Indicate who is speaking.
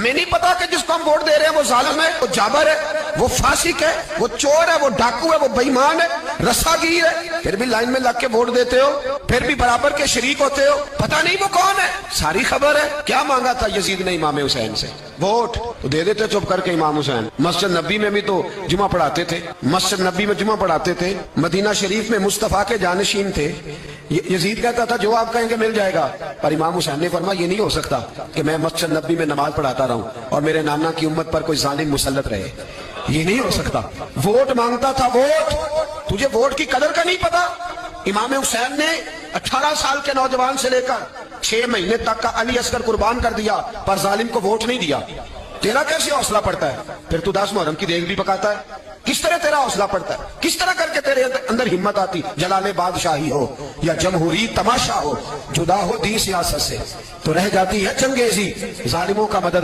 Speaker 1: ہمیں نہیں پتا کہ جس کو ہم ووٹ دے رہے ہیں وہ ظالم ہے، وہ جابر ہے، وہ فاسق ہے، وہ چور ہے، وہ ڈاکو ہے، وہ بے ایمان ہے، رساگیر ہے، پھر بھی لائن میں لگ کے ووٹ دیتے ہو، پھر بھی برابر کے شریک ہوتے ہو، پتہ نہیں وہ کون ہے، ساری خبر ہے۔ کیا مانگا تھا یزید نے امام حسین سے؟ ووٹ تو دے دیتے چپ کر کے امام حسین۔ مسجد نبی میں بھی تو جمعہ پڑھاتے تھے، مسجد نبی میں جمعہ پڑھاتے تھے، مدینہ شریف میں مصطفیٰ کے جانشین تھے۔ یزید کہتا تھا جو آپ کہیں گے مل جائے گا، پر امام حسین نے فرمایا یہ نہیں ہو سکتا کہ میں مسجد نبی میں نماز پڑھاتا رہوں اور میرے نانا کی امت پر کوئی ظالم مسلط رہے، یہ نہیں ہو سکتا۔ ووٹ مانگتا تھا، ووٹ۔ تجھے ووٹ کی قدر کا نہیں پتا؟ امام حسین نے 18 سال کے نوجوان سے لے کر 6 مہینے تک کا علی اصغر قربان کر دیا، پر ظالم کو ووٹ نہیں دیا۔ تیرا کیسے حوصلہ پڑتا ہے؟ پھر تو 10 محرم کی دیگ بھی پکاتا ہے۔ کس طرح تیرا حوصلہ پڑتا ہے؟ کس طرح کر کے تیرے اندر ہمت آتی؟ جلال بادشاہی ہو یا جمہوری تماشا ہو، جدا ہو دین سیاست سے تو رہ جاتی ہے چنگیزی، ظالموں کا مدد